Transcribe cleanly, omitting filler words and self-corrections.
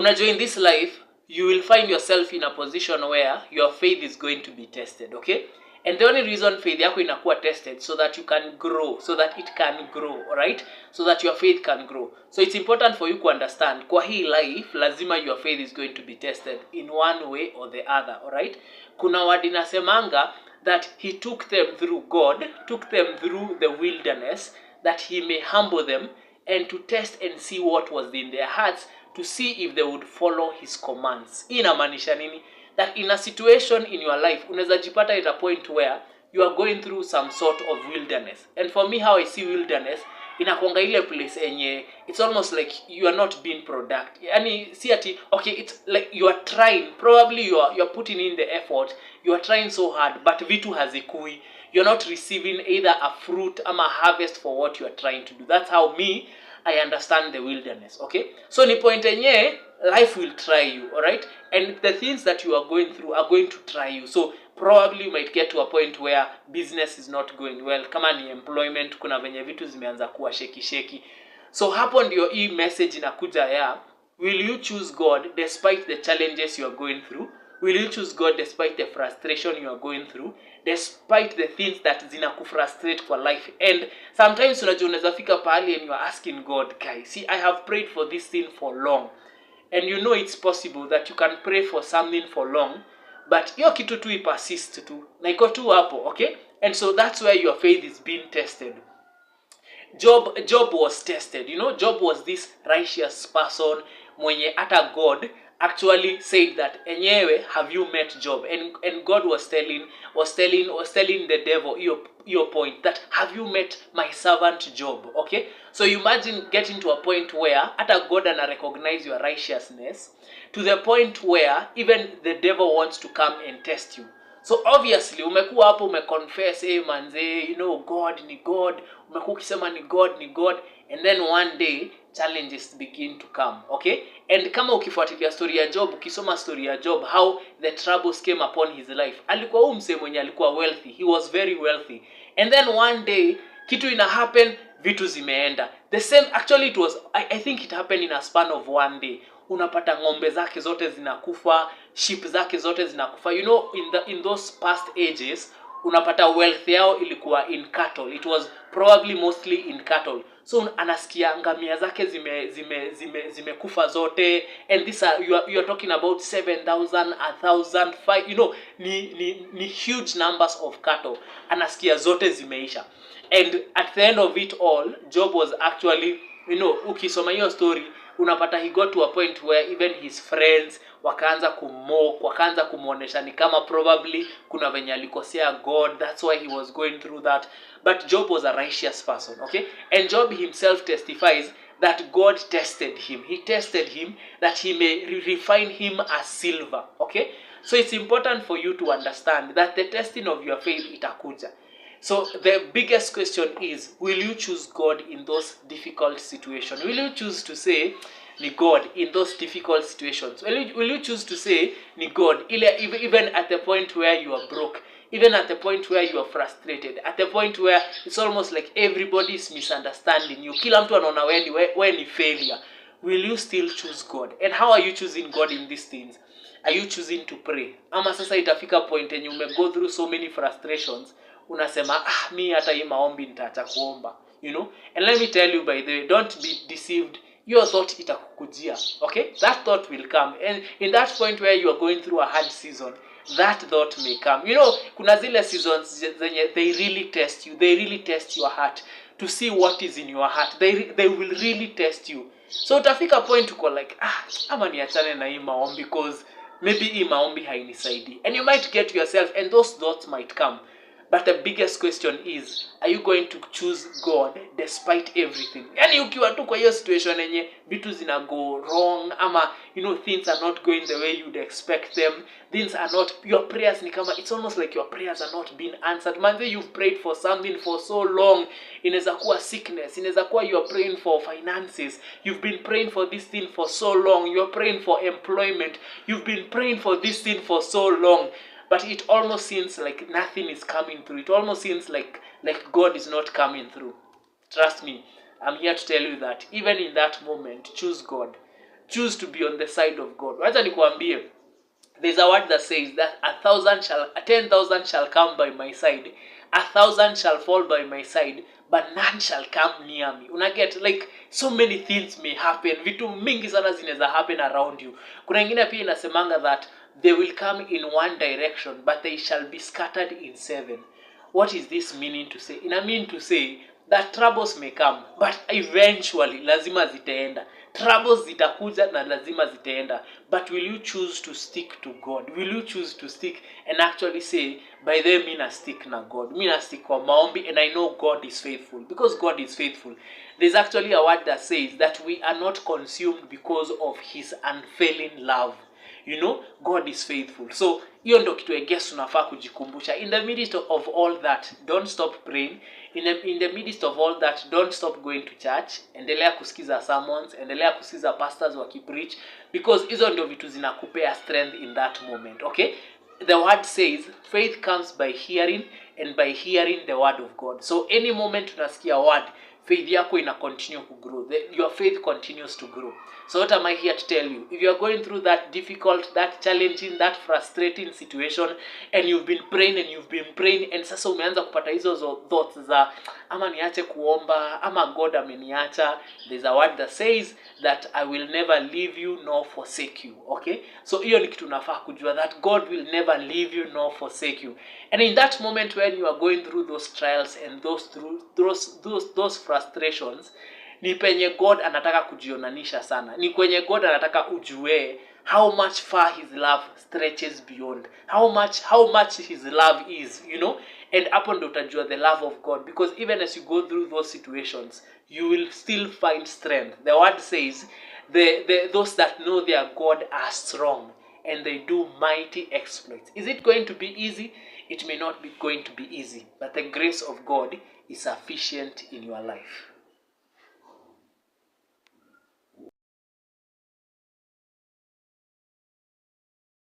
unajua in this life you will find yourself in a position where your faith is going to be tested, okay? And the only reason faith yako inakuwa tested so that you can grow, so that it can grow, alright? So that your faith can grow. So it's important for you to understand, kwa hii life, lazima your faith is going to be tested in one way or the other, alright? Kuna word inasemanga that he took them through, God took them through the wilderness that he may humble them and to test and see what was in their hearts, to see if they would follow his commands. Inamaanisha nini? That in a situation in your life, unaweza jipata at a point where you are going through some sort of wilderness. And for me, how I see wilderness, inakuanga ile place enye, it's almost like you are not being productive. Yani, see ati, okay, it's like you are trying, probably you are putting in the effort, you are trying so hard, but vitu hazikui. You're not receiving either a fruit or a harvest for what you are trying to do. That's how I understand the wilderness, okay? So ni point enye, life will try you, alright? And the things that you are going through are going to try you. So probably you might get to a point where business is not going well. Kama ni employment, kuna venye vitu zimeanza kuwa sheki. So hapo ndio hii message inakuja ya, will you choose God despite the challenges you are going through? Will you choose God despite the frustration you are going through? Despite the things that zinakufrustrate for life. And sometimes unaweza fika pahali and you are asking God, guys, see, I have prayed for this thing for long. And you know it's possible that you can pray for something for long, but hiyo kitu tu persist tu. Na iko tu hapo, okay? And so that's where your faith is being tested. Job was tested. You know, Job was this righteous person mwenye hata God actually said that enyewe, have you met Job? And God was telling the devil your point that, have you met my servant Job? Okay? So you imagine getting to a point where hata God ana recognize your righteousness to the point where even the devil wants to come and test you. So obviously umekuwa hapo umeconfess, manze, you know, God ni God, umekuwa ukisema ni God, and then one day challenges begin to come, okay? And kama ukifuatilia story ya Job, ukisoma story ya Job, how the troubles came upon his life, alikuwa huyu msee mwenye alikuwa wealthy, he was very wealthy, and then one day kitu ina happen, vitu zimeenda the same. Actually it was, I think it happened in a span of one day. Unapata ngombe zake zote zinakufa, sheep zake zote zinakufa. You know, in those past ages, unapata wealth yao ilikuwa in cattle. It was probably mostly in cattle. So anasikia ngamia zake zimekufa zote, and these are, you are talking about 7,000, 1,000, 5, you know, ni huge numbers of cattle. Anasikia zote zimeisha. And at the end of it all, Job was actually, you know, ukisoma hiyo story, unapata he got to a point where even his friends wakaanza kumock, wakaanza kumuonesha ni kama probably kuna venye alikosea God, that's why he was going through that. But Job was a righteous person, okay? And Job himself testifies that God tested him. He tested him that he may refine him as silver, okay? So it's important for you to understand that the testing of your faith itakuja. So the biggest question is, will you choose God in those difficult situations? Will you choose to say ni God in those difficult situations? Will you choose to say ni God even at the point where you are broke, even at the point where you are frustrated, at the point where it's almost like everybody is misunderstanding you, kila mtu anaona wewe ni failure? Will you still choose God? And how are you choosing God in these things? Are you choosing to pray? Ama sasa itafika point yenye go through so many frustrations, unasema mi hata hii maombi nitaacha kuomba, you know? And let me tell you, by the way, don't be deceived. Your thought itakukujia, okay? That thought will come, and in that point where you are going through a hard season, that thought may come. You know, kuna zile seasons zenye they really test you, they really test your heart to see what is in your heart. They will really test you. So utafika point uko like, ama niachane na hii maombi because maybe hii maombi hainisaidi, and you might get yourself, and those thoughts might come. But the biggest question is, are you going to choose God despite everything? Yani ukiwa tu kwa hiyo situation yenye vitu zina go wrong, ama you know, things are not going the way you'd expect them, things are not, your prayers ni kama, it's almost like your prayers are not being answered. Manze, you've prayed for something for so long. Inaweza kuwa sickness, inaweza kuwa you're praying for finances, you've been praying for this thing for so long, you're praying for employment, you've been praying for this thing for so long, but it almost seems like nothing is coming through. It almost seems like God is not coming through. Trust me, I'm here to tell you that even in that moment, choose God. choose to be on the side of God. Wacha nikuambie, there's a word that says that 10,000 shall come by my side, 1,000 shall fall by my side, but none shall come near me. Unaget, like so many things may happen, vitu mingi sana zinaweza happen around you. Kuna ingine pia inasemanga that they will come in one direction but they shall be scattered in 7. What is this meaning to say? Ina mean to say that troubles may come but eventually lazima zitaenda. Troubles zitakuja na lazima zitaenda, but will you choose to stick to God? Will you choose to stick and actually say, by the way, mina stick na God, mina stick kwa maombi, and I know God is faithful? Because God is faithful. There's actually a word that says that we are not consumed because of his unfailing love. You know, God is faithful. So hiyo ndo kitu I guess tunafaa kujikumbusha. In the midst of all that, don't stop praying. In the midst of all that, don't stop going to church. Endelea kusikiza sermons, endelea kusikiza pastors wakipreach, because hizo ndio vitu zinakupea strength in that moment. Okay, the word says faith comes by hearing, and by hearing the word of God. So any moment unasikia word, faith yako ina continue to grow. Your faith continues to grow. So what am I here to tell you? If you are going through that difficult, that challenging, that frustrating situation, and you've been praying and sasa umeanza kupata hizo thoughts za ama niache kuomba, ama God ameniacha, there's a word that says that I will never leave you nor forsake you. Okay, so hiyo ni kitu nafaa kujua, that God will never leave you nor forsake you. And in that moment when you are going through those trials and those frustrations, ni penye God anataka kujionanisha sana. Ni kwenye God anataka ujue how much far his love stretches beyond, how much his love is, you know. And hapo ndo utajua the love of God, because even as you go through those situations, you will still find strength. The word says those that know their God are strong and they do mighty exploits. Is it going to be easy? It may not be going to be easy, but the grace of God is sufficient in your life.